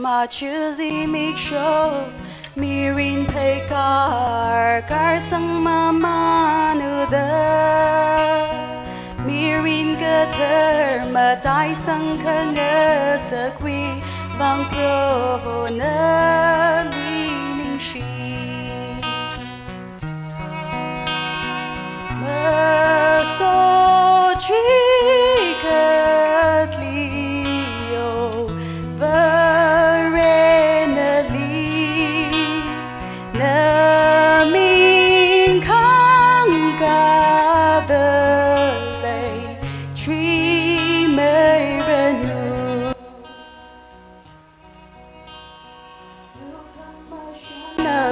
ma chuzi mi show mirin pekar kar sang mama nuda mirin gater matai sang kanga sakwi bang pro na lining shi Masot chikatli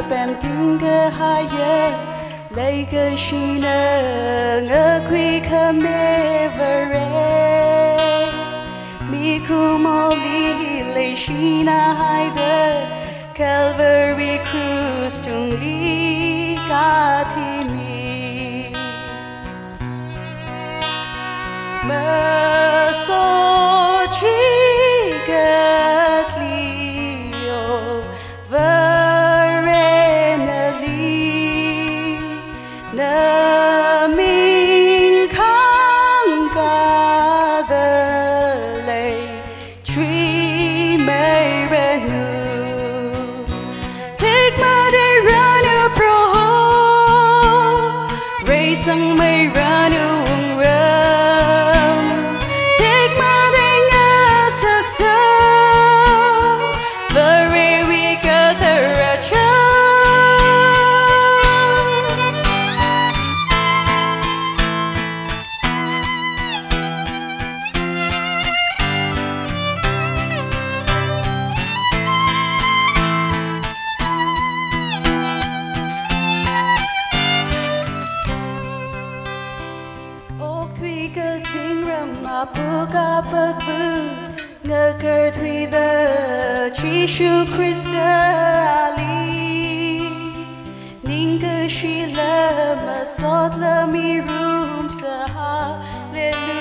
bèm tiếng cơ hai ye lấy cơ shi nơ ngơ quy khơ mê vơ re mi ku mô li lấy shi na hai đơ Calvary Cruise tung đi ca thi mi Masot chikatli na min khang ca the lay tree may renew take my day run a pro race sang may run rum take my day nga saksa very we gather a Puka pagbu ngơ thủy the Chishu Krista Ali Ning cơ shi la Masot la mi room sa hallelujah